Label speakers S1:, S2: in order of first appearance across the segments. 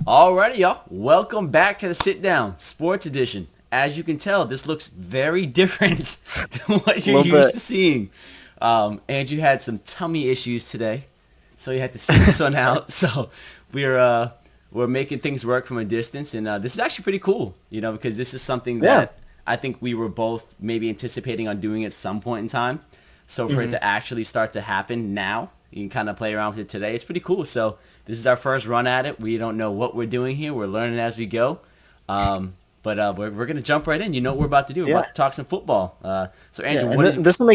S1: Alrighty, y'all. Welcome back to the Sit Down Sports Edition. As you can tell, this looks very different than what you're used to seeing. Andrew had some tummy issues today, so he had to sit this one out. So we're making things work from a distance, and this is actually pretty cool, because this is something that I think we were both maybe anticipating on doing at some point in time. So for it to actually start to happen now, you can kind of play around with it today. It's pretty cool. So this is our first run at it. We don't know what we're doing here. We're learning as we go. But we're going to jump right in. You know what we're about to do. We're about to talk some football. So Andrew,
S2: this will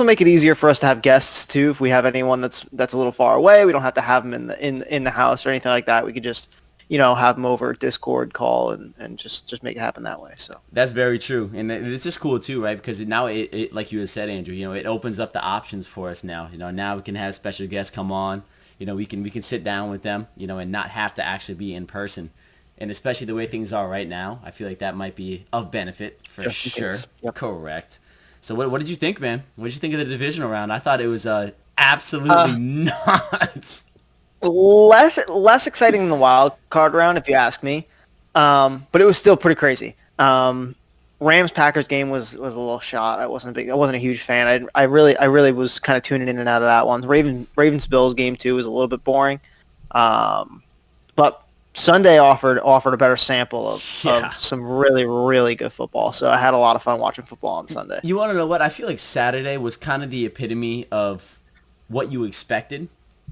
S2: make it easier for us to have guests too. If we have anyone that's a little far away, we don't have to have them in the house or anything like that. We could just have them over Discord call and just make it happen that way. So
S1: that's very true, and this is cool too, right? Because now it like you had said, Andrew, it opens up the options for us now. Now we can have special guests come on. We can sit down with them, and not have to actually be in person. And especially the way things are right now, I feel like that might be of benefit for sure. Yep. Correct. So what did you think, man? What did you think of the divisional round? I thought it was absolutely nuts.
S2: Less exciting than the wild card round, if you ask me. But it was still pretty crazy. Rams Packers game was a little shot. I wasn't a huge fan. I really was kind of tuning in and out of that one. Ravens Bills game too was a little bit boring. But Sunday offered a better sample of some really, really good football. So I had a lot of fun watching football on Sunday.
S1: You want to know what? I feel like Saturday was kind of the epitome of what you expected.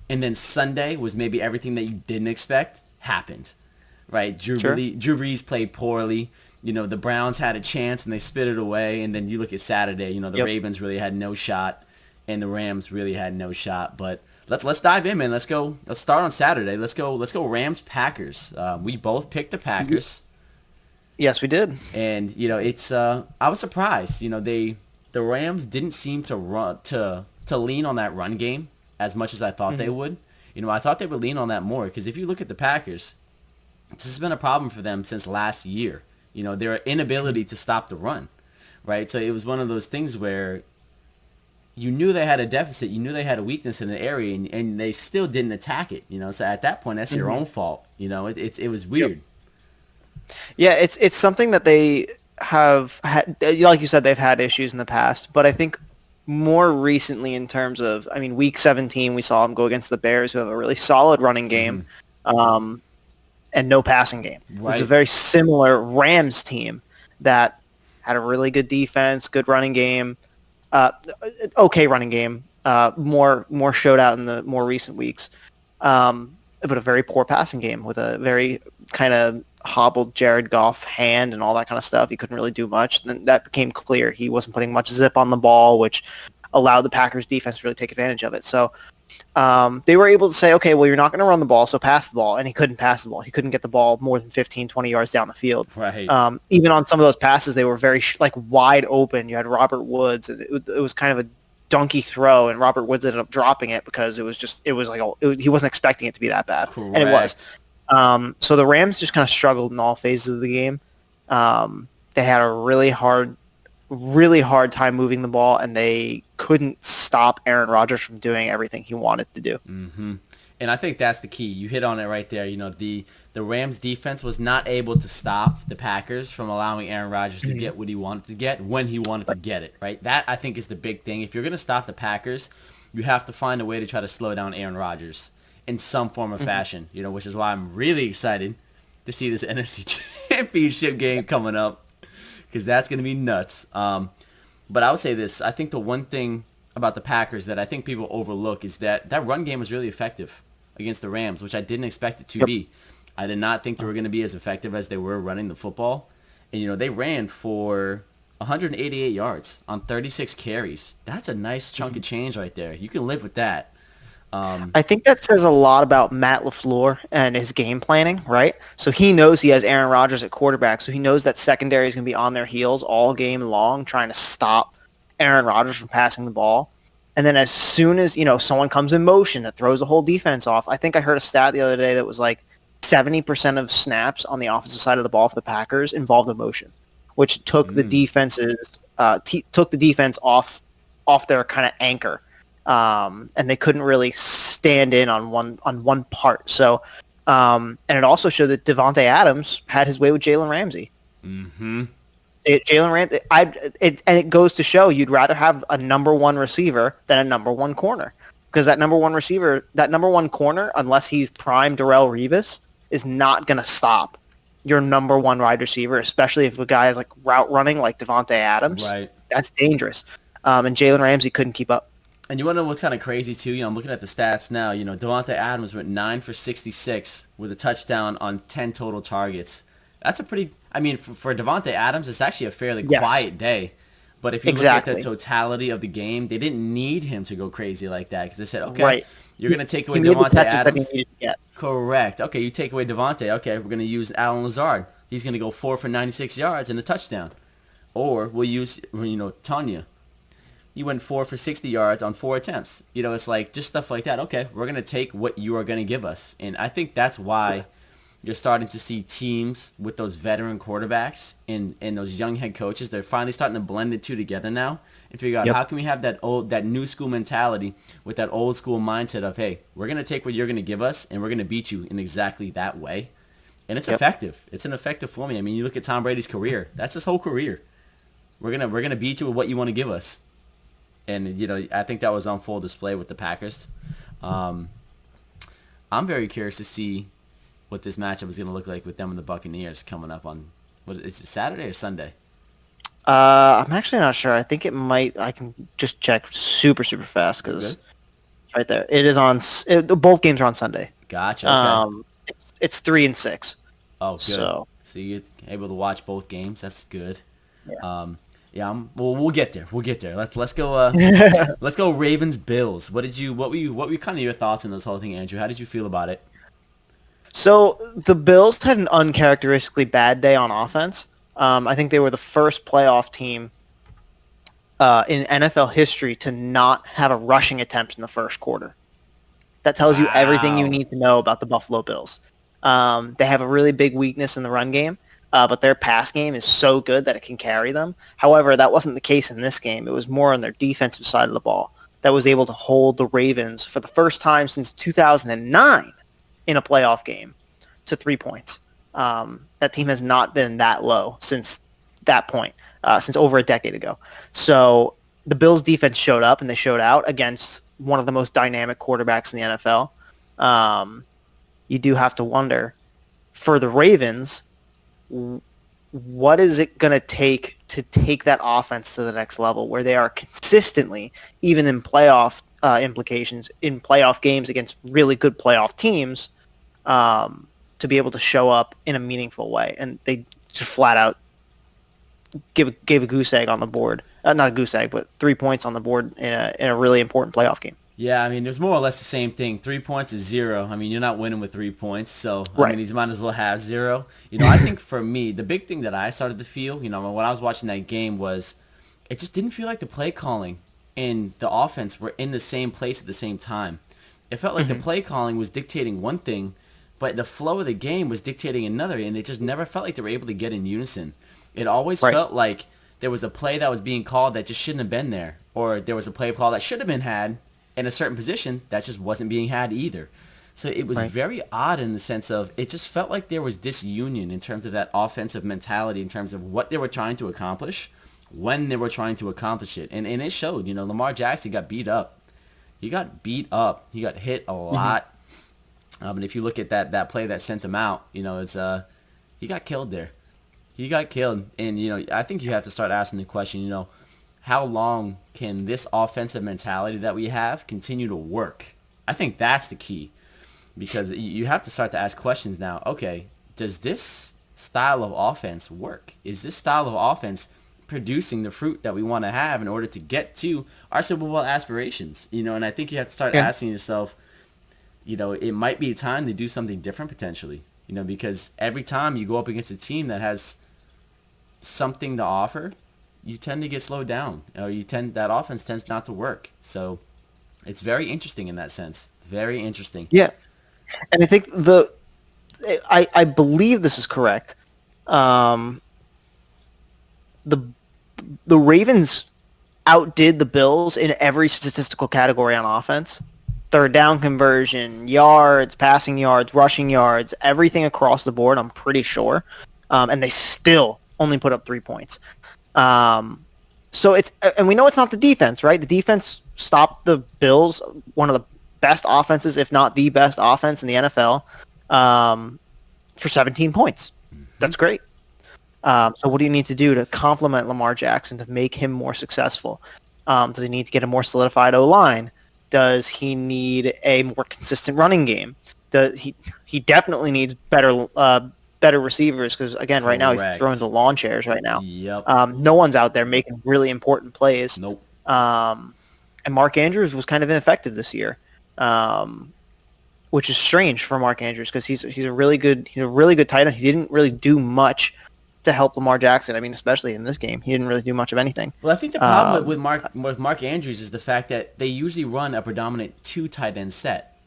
S1: And then Sunday was maybe everything that you didn't expect happened, right? Drew Brees played poorly. The Browns had a chance and they spit it away. And then you look at Saturday, the Ravens really had no shot and the Rams really had no shot. But let's dive in, man. Let's go. Let's start on Saturday. Let's go Rams Packers. We both picked the Packers.
S2: Yes, we did.
S1: And it's I was surprised. The Rams didn't seem to lean on that run game as much as I thought they would. I thought they would lean on that more because if you look at the Packers, this has been a problem for them since last year. Their inability to stop the run, right? So it was one of those things where you knew they had a deficit, you knew they had a weakness in the area, and they still didn't attack it. So at that point, that's your own fault. It was weird.
S2: Yeah, it's something that they have had, like you said, they've had issues in the past, but I think more recently in terms of, week 17, we saw them go against the Bears, who have a really solid running game and no passing game. Right. This is a very similar Rams team that had a really good defense, good running game, okay running game, more showed out in the more recent weeks, but a very poor passing game with a very kind of hobbled Jared Goff hand and all that kind of stuff. He couldn't really do much. Then that became clear. He wasn't putting much zip on the ball, which allowed the Packers defense to really take advantage of it. So they were able to say, okay, well, you're not going to run the ball, so pass the ball. And he couldn't pass the ball. He couldn't get the ball more than 15, 20 yards down the field.
S1: Right.
S2: Even on some of those passes, they were very wide open. You had Robert Woods. And it was kind of a donkey throw, and Robert Woods ended up dropping it because he wasn't expecting it to be that bad.
S1: Correct.
S2: And it was. So the Rams just kind of struggled in all phases of the game. They had a really hard time moving the ball, and they couldn't stop Aaron Rodgers from doing everything he wanted to do.
S1: Mm-hmm. And I think that's the key. You hit on it right there. The Rams defense was not able to stop the Packers from allowing Aaron Rodgers to get what he wanted to get when he wanted to get it, right? That, I think, is the big thing. If you're going to stop the Packers, you have to find a way to try to slow down Aaron Rodgers in some form or fashion, which is why I'm really excited to see this NFC Championship game coming up because that's going to be nuts. But I would say this. I think the one thing about the Packers that I think people overlook is that run game was really effective against the Rams, which I didn't expect it to be. I did not think they were going to be as effective as they were running the football. And, they ran for 188 yards on 36 carries. That's a nice chunk of change right there. You can live with that.
S2: I think that says a lot about Matt LaFleur and his game planning, right? So he knows he has Aaron Rodgers at quarterback, so he knows that secondary is going to be on their heels all game long trying to stop Aaron Rodgers from passing the ball. And then as soon as, someone comes in motion that throws the whole defense off, I think I heard a stat the other day that was 70% of snaps on the offensive side of the ball for the Packers involved a motion, which took the defense off their kind of anchor. And they couldn't really stand in on one part. So And it also showed that Devontae Adams had his way with Jalen Ramsey.
S1: Mm-hmm.
S2: Jalen Ramsey, and it goes to show you'd rather have a number one receiver than a number one corner, because that number one receiver, that number one corner, unless he's prime Darrelle Revis, is not going to stop your number one wide receiver, especially if a guy is like route running like Devontae Adams.
S1: Right.
S2: That's dangerous. And Jalen Ramsey couldn't keep up.
S1: And you want to know what's kind of crazy too? I'm looking at the stats now. Devontae Adams went 9 for 66 with a touchdown on 10 total targets. That's a pretty. I mean, for Devontae Adams, it's actually a fairly quiet day. But if you look at the totality of the game, they didn't need him to go crazy like that, because they said, okay, you're going to take away Devontae Adams. Correct. Okay, you take away Devontae. Okay, we're going to use Allen Lazard. He's going to go 4 for 96 yards and a touchdown. Or we'll use, Tanya. You went 4 for 60 yards on 4 attempts. It's like just stuff like that. Okay, we're going to take what you are going to give us. And I think that's why you're starting to see teams with those veteran quarterbacks and those young head coaches. They're finally starting to blend the two together now and figure out how can we have that new school mentality with that old school mindset of, hey, we're going to take what you're going to give us and we're going to beat you in exactly that way. And it's effective. It's an effective formula. I mean, you look at Tom Brady's career. That's his whole career. We're gonna beat you with what you want to give us. And, I think that was on full display with the Packers. I'm very curious to see what this matchup is going to look like with them and the Buccaneers coming up on, is it Saturday or Sunday?
S2: I'm actually not sure. I think it might. I can just check super fast because right there. It is on. Both games are on Sunday.
S1: Gotcha. Okay.
S2: It's 3 and 6.
S1: Oh, good. So you're able to watch both games. That's good. Yeah. We'll get there. Let's go. Let's go. Ravens Bills. What were kind of your thoughts on this whole thing, Andrew? How did you feel about it?
S2: So the Bills had an uncharacteristically bad day on offense. I think they were the first playoff team in NFL history to not have a rushing attempt in the first quarter. That tells you everything you need to know about the Buffalo Bills. They have a really big weakness in the run game. But their pass game is so good that it can carry them. However, that wasn't the case in this game. It was more on their defensive side of the ball that was able to hold the Ravens for the first time since 2009 in a playoff game to 3 points. That team has not been that low since that point, since over a decade ago. So the Bills' defense showed up and they showed out against one of the most dynamic quarterbacks in the NFL. You do have to wonder, for the Ravens, what is it going to take that offense to the next level where they are consistently, even in playoff implications, in playoff games against really good playoff teams, to be able to show up in a meaningful way? And they just flat out gave a goose egg on the board. Not a goose egg, but 3 points on the board in a really important playoff game.
S1: Yeah, I mean, there's more or less the same thing. 3 points is 0. I mean, you're not winning with 3 points, so I mean, you might as well have 0. I think for me, the big thing that I started to feel, when I was watching that game, was it just didn't feel like the play calling and the offense were in the same place at the same time. It felt like the play calling was dictating one thing, but the flow of the game was dictating another, and it just never felt like they were able to get in unison. It always felt like there was a play that was being called that just shouldn't have been there, or there was a play call that should have been had in a certain position that just wasn't being had either. So it was very odd in the sense of it just felt like there was disunion in terms of that offensive mentality, in terms of what they were trying to accomplish, when they were trying to accomplish it. And it showed. Lamar Jackson got beat up. He got beat up. He got hit a lot. And if you look at that play that sent him out, it's he got killed there. He got killed. And, I think you have to start asking the question, how long can this offensive mentality that we have continue to work? I think that's the key, because you have to start to ask questions now. Okay, does this style of offense work? Is this style of offense producing the fruit that we want to have in order to get to our Super Bowl aspirations? And I think you have to start asking yourself, it might be time to do something different potentially, because every time you go up against a team that has something to offer, you tend to get slowed down, or that offense tends not to work. So it's very interesting in that sense. Very interesting.
S2: Yeah. And I think I believe this is correct. The Ravens outdid the Bills in every statistical category on offense. third down conversion, yards, passing yards, rushing yards, everything across the board, I'm pretty sure. And they still only put up 3 points. So and we know it's not the defense, right? The defense stopped the Bills, one of the best offenses, if not the best offense in the NFL, for 17 points. That's great. So what do you need to do to complement Lamar Jackson to make him more successful? Does he need to get a more solidified O-line? Does he need a more consistent running game? He definitely needs better receivers because, again, right now he's throwing the lawn chairs right now.
S1: Yep.
S2: No one's out there making really important plays.
S1: Nope.
S2: And Mark Andrews was kind of ineffective this year, which is strange for Mark Andrews because he's a really good tight end. He didn't really do much to help Lamar Jackson. I mean, especially in this game, he didn't really do much of anything.
S1: Well, I think the problem with Mark Andrews is the fact that they usually run a predominant 2 tight end set,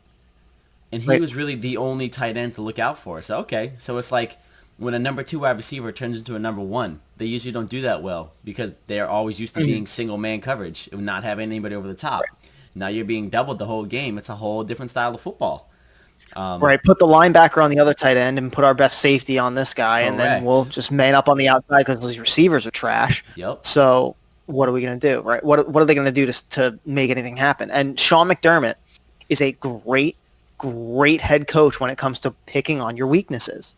S1: and he was really the only tight end to look out for. So it's like when a number 2 wide receiver turns into a number 1, they usually don't do that well because they're always used to being single man coverage and not having anybody over the top. Right. Now you're being doubled the whole game. It's a whole different style of football.
S2: Right, put the linebacker on the other tight end and put our best safety on this guy, and then we'll just man up on the outside because these receivers are trash.
S1: Yep.
S2: So what are we going to do, right? What are they going to do to make anything happen? And Sean McDermott is a great head coach when it comes to picking on your weaknesses.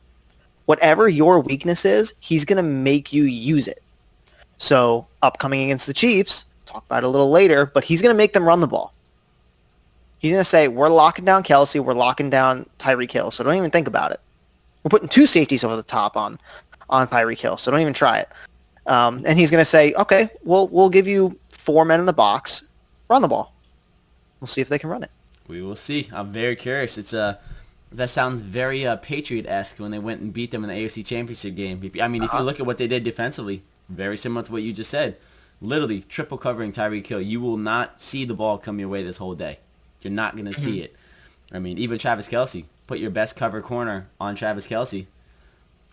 S2: Whatever your weakness is, he's going to make you use it. So upcoming against the Chiefs, talk about it a little later, but he's going to make them run the ball. He's going to say, we're locking down Kelsey, we're locking down Tyreek Hill, so don't even think about it. We're putting 2 safeties over the top on Tyreek Hill, so don't even try it. And he's going to say, okay, we'll give you 4 men in the box, run the ball. We'll see if they can run it.
S1: We will see. I'm very curious. That sounds very Patriot-esque when they went and beat them in the AFC Championship game. If you look at what they did defensively, very similar to what you just said. Literally, triple covering Tyreek Hill. You will not see the ball come your way this whole day. You're not going to see it. I mean, even Travis Kelce. Put your best cover corner on Travis Kelce.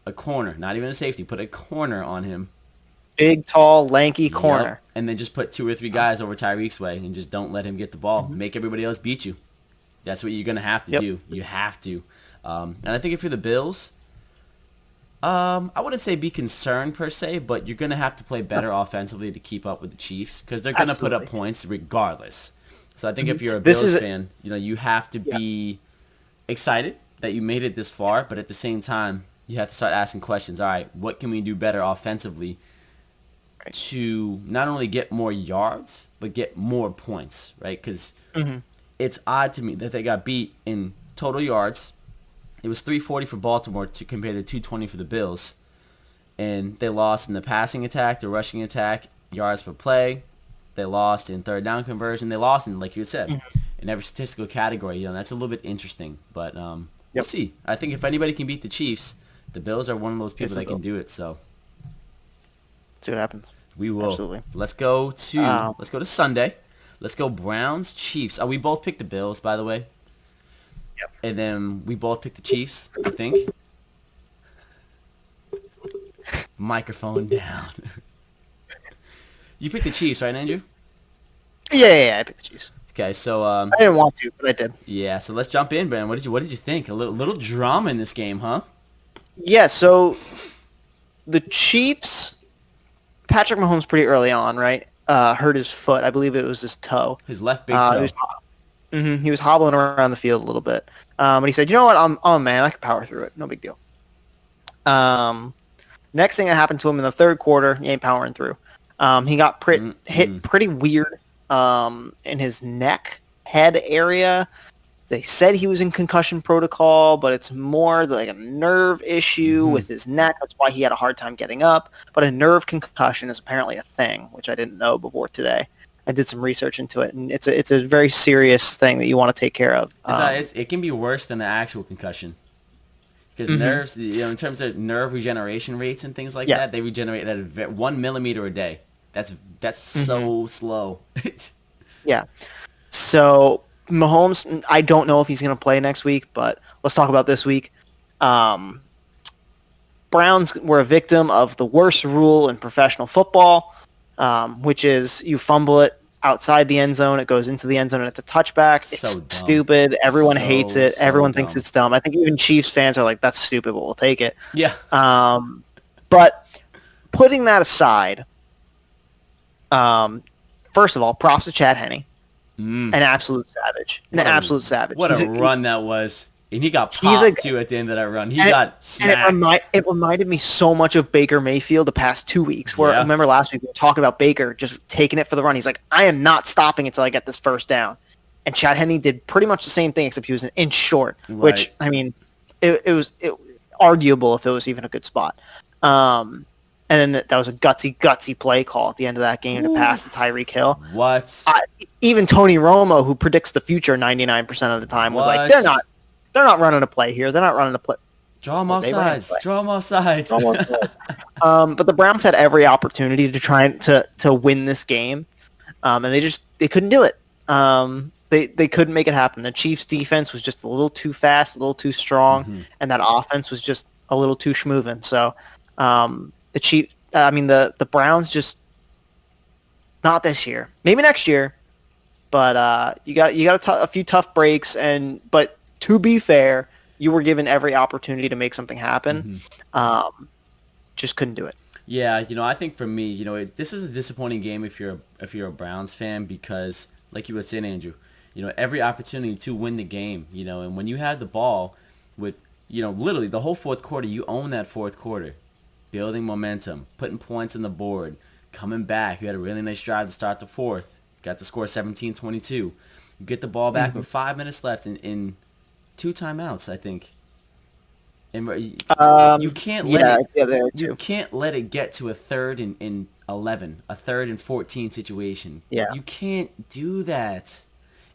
S1: A corner, not even a safety. Put a corner on him.
S2: Big, tall, lanky corner.
S1: Yep. And then just put 2 or 3 guys over Tyreek's way and just don't let him get the ball. Make everybody else beat you. That's what you're going to have to do. You have to. And I think if you're the Bills, I wouldn't say be concerned per se, but you're going to have to play better offensively to keep up with the Chiefs because they're going to put up points regardless. So I think if you're a Bills fan, you have to be excited that you made it this far, but at the same time, you have to start asking questions. All right, what can we do better offensively to not only get more yards, but get more points, right? Because it's odd to me that they got beat in total yards. It was 340 for Baltimore compared to 220 for the Bills. And they lost in the passing attack, the rushing attack, yards per play. They lost in third down conversion. They lost in, like you said, in every statistical category. That's a little bit interesting. But we'll see. I think if anybody can beat the Chiefs, the Bills are one of those people that can do it. So
S2: see what happens.
S1: We will. Absolutely. Let's go to Sunday. Let's go Browns, Chiefs. We both picked the Bills, by the way.
S2: Yep.
S1: And then we both picked the Chiefs, I think. Microphone down. You picked the Chiefs, right, Andrew?
S2: Yeah, I picked the Chiefs.
S1: Okay, so
S2: I didn't want to, but I did.
S1: Yeah, so let's jump in, Ben. What did you think? A little drama in this game, huh?
S2: Yeah, so the Chiefs, Patrick Mahomes pretty early on, right? Hurt his foot. I believe it was his toe.
S1: His left big toe.
S2: He was hobbling around the field a little bit. But he said, you know what? I'm man. I can power through it. No big deal. Next thing that happened to him in the third quarter, he ain't powering through. He got hit pretty weird in his neck, head area. They said he was in concussion protocol, but it's more like a nerve issue with his neck. That's why he had a hard time getting up. But a nerve concussion is apparently a thing, which I didn't know before today. I did some research into it, and it's a very serious thing that you want to take care of.
S1: It can be worse than the actual concussion. Because nerves, in terms of nerve regeneration rates and things like that, they regenerate at 1 millimeter a day. That's so slow.
S2: Yeah. So Mahomes, I don't know if he's going to play next week, but let's talk about this week. Browns were a victim of the worst rule in professional football, which is you fumble it, outside the end zone. It goes into the end zone, and it's a touchback. It's
S1: So dumb.
S2: stupid. Everyone hates it.
S1: So
S2: Everyone thinks
S1: dumb.
S2: it's dumb. I think even Chiefs fans are like, that's stupid, but we'll take it.
S1: Yeah.
S2: But putting that aside, first of all, props to Chad Henne. An absolute savage. Absolute savage.
S1: What a run that was. And he got
S2: He's
S1: popped, too, at the end of that run. He got smacked.
S2: And it reminded me so much of Baker Mayfield the past 2 weeks, where I remember last week we were talking about Baker just taking it for the run. He's like, I am not stopping until I get this first down. And Chad Henne did pretty much the same thing, except he was an inch short, which, I mean, it was arguable if it was even a good spot. And then that was a gutsy play call at the end of that game to pass to Tyreek Hill.
S1: What?
S2: Even Tony Romo, who predicts the future 99% of the time, was like, they're not running a play here. They're not running a play.
S1: Draw them off sides. Draw them off sides.
S2: But the Browns had every opportunity to try to win this game, and they couldn't do it. They couldn't make it happen. The Chiefs' defense was just a little too fast, a little too strong, and that offense was just a little too schmoovin'. So the Browns just not this year. Maybe next year, but you got a few tough breaks, but to be fair, you were given every opportunity to make something happen. Just couldn't do it.
S1: Yeah, I think for me, this is a disappointing game if you're a Browns fan, because like you were saying, Andrew, every opportunity to win the game, and when you had the ball with, literally the whole fourth quarter, you own that fourth quarter, building momentum, putting points on the board, coming back. You had a really nice drive to start the fourth, got the score 17-22. You get the ball back with 5 minutes left in 2 timeouts, I think. And you can't let it get to a 3rd and 11, a 3rd and 14 situation.
S2: Yeah.
S1: You can't do that.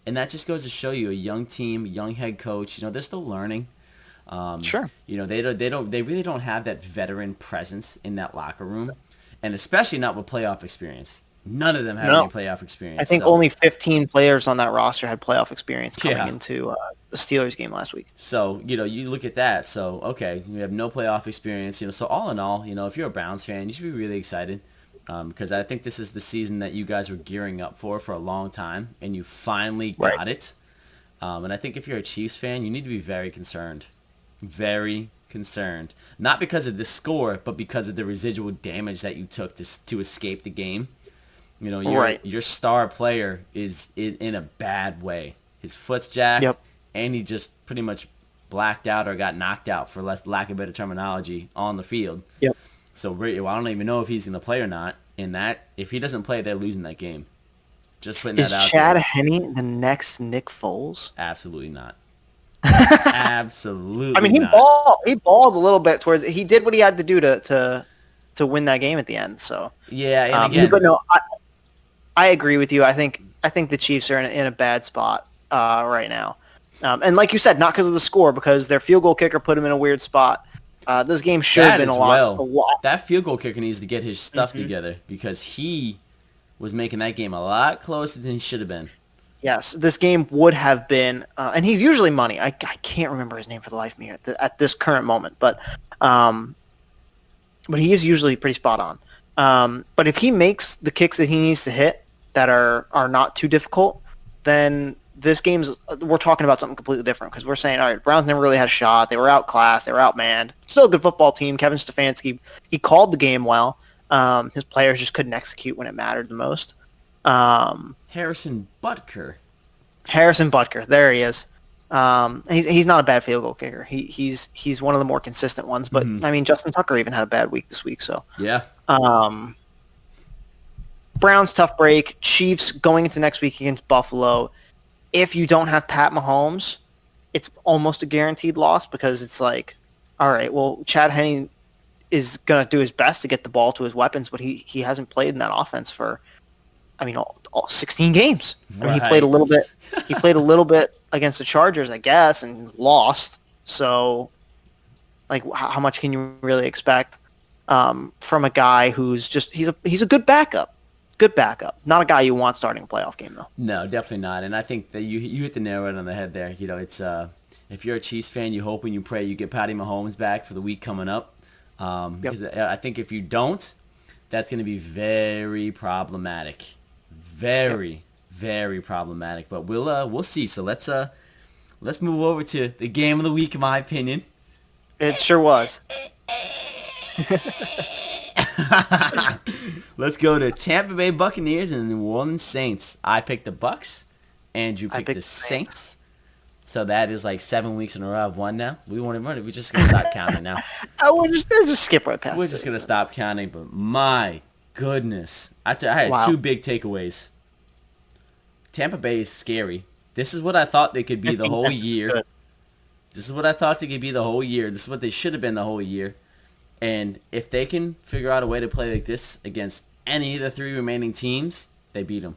S1: And that just goes to show you, a young team, young head coach, they're still learning.
S2: Sure.
S1: They really don't have that veteran presence in that locker room, and especially not with playoff experience. None of them have any playoff experience.
S2: I think only 15 players on that roster had playoff experience coming into the Steelers game last week.
S1: So, you look at that. So, okay, you have no playoff experience. So all in all, if you're a Browns fan, you should be really excited, because I think this is the season that you guys were gearing up for a long time, and you finally got it. And I think if you're a Chiefs fan, you need to be very concerned. Very concerned. Not because of the score, but because of the residual damage that you took to escape the game. Your star player is in a bad way. His foot's jacked, and he just pretty much blacked out or got knocked out, for lack of better terminology, on the field.
S2: Yep.
S1: So I don't even know if he's going to play or not. If he doesn't play, they're losing that game. Just putting that out there.
S2: Is Chad Henne the next Nick Foles?
S1: Absolutely not. Absolutely.
S2: I mean, he balled a little bit towards. He did what he had to do to win that game at the end. So
S1: yeah, and again,
S2: but no, I agree with you. I think the Chiefs are in a bad spot right now, and like you said, not because of the score, because their field goal kicker put him in a weird spot. This game should have been a lot.
S1: That field goal kicker needs to get his stuff together, because he was making that game a lot closer than he should have been.
S2: Yes, this game would have been, and he's usually money. I can't remember his name for the life of me at this current moment, but he is usually pretty spot on. But if he makes the kicks that he needs to hit that are not too difficult, then we're talking about something completely different, because we're saying, all right, Browns never really had a shot. They were outclassed. They were outmanned. Still a good football team. Kevin Stefanski, he called the game well. His players just couldn't execute when it mattered the most.
S1: Harrison Butker,
S2: there he is. He's not a bad field goal kicker. He's one of the more consistent ones. But I mean, Justin Tucker even had a bad week this week. So
S1: yeah.
S2: Browns tough break. Chiefs going into next week against Buffalo. If you don't have Pat Mahomes, it's almost a guaranteed loss, because it's like, all right, well, Chad Henne is gonna do his best to get the ball to his weapons, but he hasn't played in that offense for, all 16 games. I mean, he played a little bit. He played a little bit against the Chargers, I guess, and lost. So, like, how much can you really expect from a guy who's just he's a good backup. Good backup. Not a guy you want starting a playoff game, though.
S1: No, definitely not. And I think that you hit the nail right on the head there. It's if you're a Chiefs fan, you hope and you pray you get Patty Mahomes back for the week coming up. Because I think if you don't, that's going to be very problematic. Very, very problematic. But we'll see. So let's move over to the game of the week, in my opinion.
S2: It sure was.
S1: Let's go to Tampa Bay Buccaneers and the New Orleans Saints. I picked the Bucs. Andrew picked the Saints. So that is like 7 weeks in a row I've won now. We won't even run it. We're just going to stop counting now.
S2: We're just skip right past it.
S1: We're just going to stop counting. But my goodness. I had two big takeaways. Tampa Bay is scary. This is what I thought they could be the whole year. Good. This is what I thought they could be the whole year. This is what they should have been the whole year. And if they can figure out a way to play like this against any of the three remaining teams, they beat them.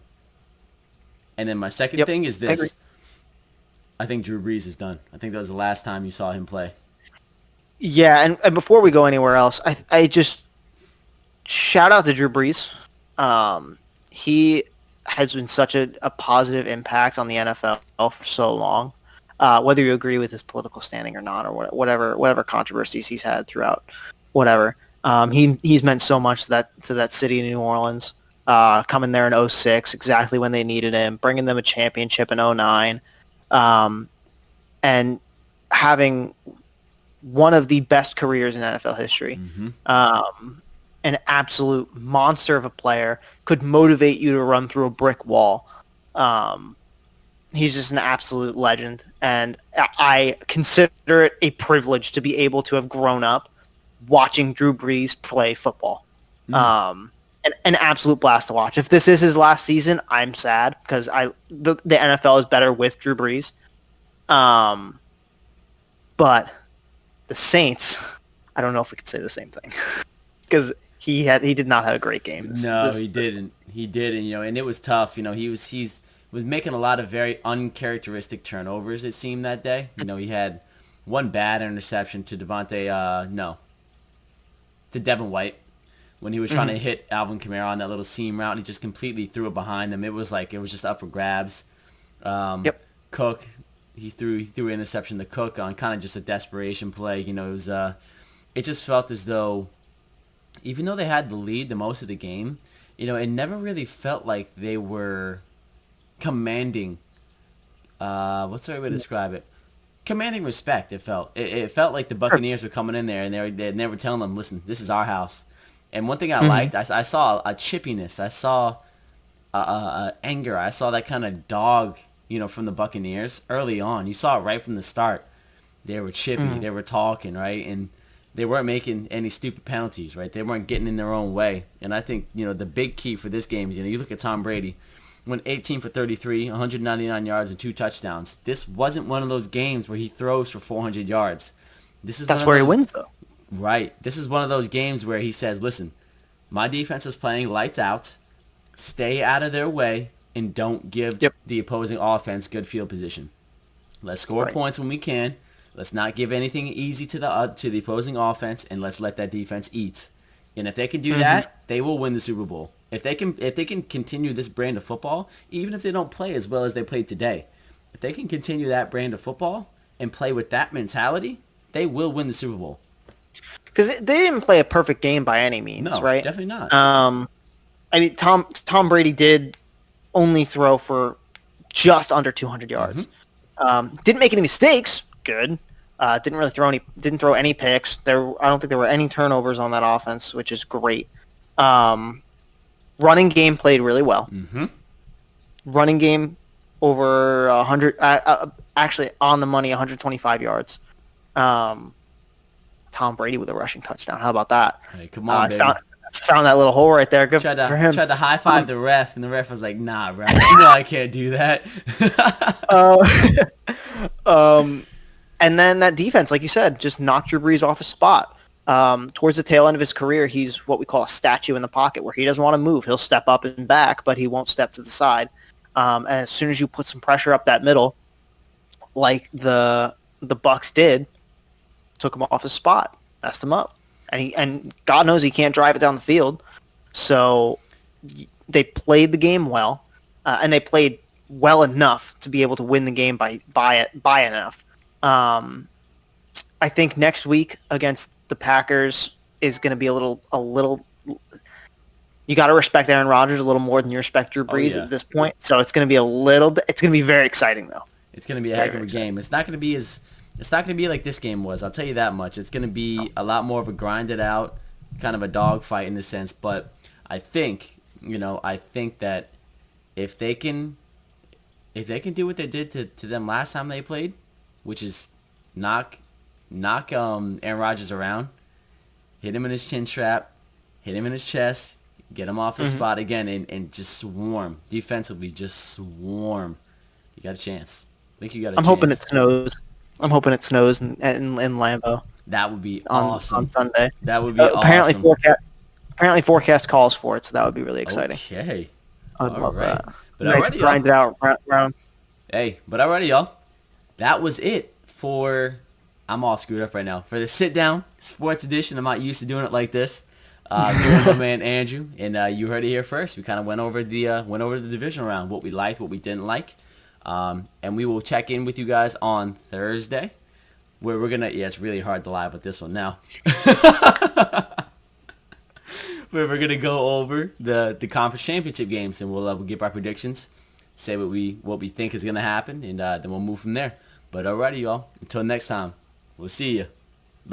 S1: And then my second thing is this. I think Drew Brees is done. I think that was the last time you saw him play.
S2: Yeah, and before we go anywhere else, I just shout out to Drew Brees. He has been such a positive impact on the NFL for so long. Whether you agree with his political standing or not, or whatever controversies he's had throughout, whatever. He's meant so much to that city of New Orleans. Coming there in 2006, exactly when they needed him, bringing them a championship in 2009. And having one of the best careers in NFL history. Mm-hmm. An absolute monster of a player, could motivate you to run through a brick wall. He's just an absolute legend, and I consider it a privilege to be able to have grown up watching Drew Brees play football. Mm. An absolute blast to watch. If this is his last season, I'm sad because the NFL is better with Drew Brees. But the Saints, I don't know if we could say the same thing because he did not have a great game.
S1: He didn't. He didn't. And it was tough. He was making a lot of very uncharacteristic turnovers. It seemed that day. He had one bad interception to Devin White. When he was trying to hit Alvin Kamara on that little seam route, and he just completely threw it behind him. It was just up for grabs. Cook, he threw an interception to Cook on kind of just a desperation play. It just felt as though, even though they had the lead the most of the game, it never really felt like they were commanding. What's the right way to describe it? Commanding respect. It felt like the Buccaneers were coming in there and they were telling them, "Listen, this is our house." And one thing I liked, I saw a chippiness. I saw anger. I saw that kind of dog, from the Buccaneers early on. You saw it right from the start. They were chippy. They were talking, right? And they weren't making any stupid penalties, right? They weren't getting in their own way. And I think, the big key for this game is, you look at Tom Brady, went 18 for 33, 199 yards and 2 touchdowns. This wasn't one of those games where he throws for 400 yards.
S2: That's where he wins, though.
S1: Right. This is one of those games where he says, listen, my defense is playing lights out. Stay out of their way and don't give the opposing offense good field position. Let's score points when we can. Let's not give anything easy to the opposing offense, and let's let that defense eat. And if they can do that, they will win the Super Bowl. If they can continue this brand of football, even if they don't play as well as they played today, if they can continue that brand of football and play with that mentality, they will win the Super Bowl.
S2: Because they didn't play a perfect game by any means, right?
S1: Definitely not.
S2: Tom Brady did only throw for just under 200 yards. Didn't make any mistakes. Good. Didn't throw any picks. I don't think there were any turnovers on that offense, which is great. Running game played really well. Running game over 100, actually on the money, 125 yards. Tom Brady with a rushing touchdown. How about that?
S1: Hey, come on, baby.
S2: Found that little hole right there. Good for him.
S1: Tried to high five the ref, and the ref was like, "Nah, bro, I can't do that."
S2: And then that defense, like you said, just knocked Drew Brees off his spot. Towards the tail end of his career, he's what we call a statue in the pocket, where he doesn't want to move. He'll step up and back, but he won't step to the side. And as soon as you put some pressure up that middle, like the Bucs did, took him off his spot, messed him up, and God knows he can't drive it down the field. So they played the game well, and they played well enough to be able to win the game by enough. I think next week against the Packers is going to be a little. You got to respect Aaron Rodgers a little more than you respect Drew Brees
S1: yeah.
S2: at this point. So it's going to be it's going to be very exciting though.
S1: It's going to be a heck of a game. It's not going to be like this game was. I'll tell you that much. It's going to be a lot more of a grinded out, kind of a dogfight in a sense. But I think that if they can do what they did to them last time they played, which is knock Aaron Rodgers around, hit him in his chin strap, hit him in his chest, get him off his spot again, and just swarm defensively. Just swarm. You got a chance. I think you got a chance.
S2: I'm hoping it snows in Lambeau.
S1: That would be awesome.
S2: On Sunday.
S1: That would be awesome.
S2: Apparently forecast calls for it, so that would be really exciting.
S1: Okay.
S2: I'd love that.
S1: But
S2: nice
S1: already,
S2: grinded out round.
S1: Hey, but already, y'all. That was it for... I'm all screwed up right now. For the sit-down sports edition, I'm not used to doing it like this. Doing my man Andrew, and you heard it here first. We kind of went over the divisional round, what we liked, what we didn't like. And we will check in with you guys on Thursday, where we're gonna. Yeah, it's really hard to lie about this one now. Where we're gonna go over the conference championship games, and we'll give our predictions, say what we think is gonna happen, and then we'll move from there. But alrighty, y'all. Until next time, we'll see you.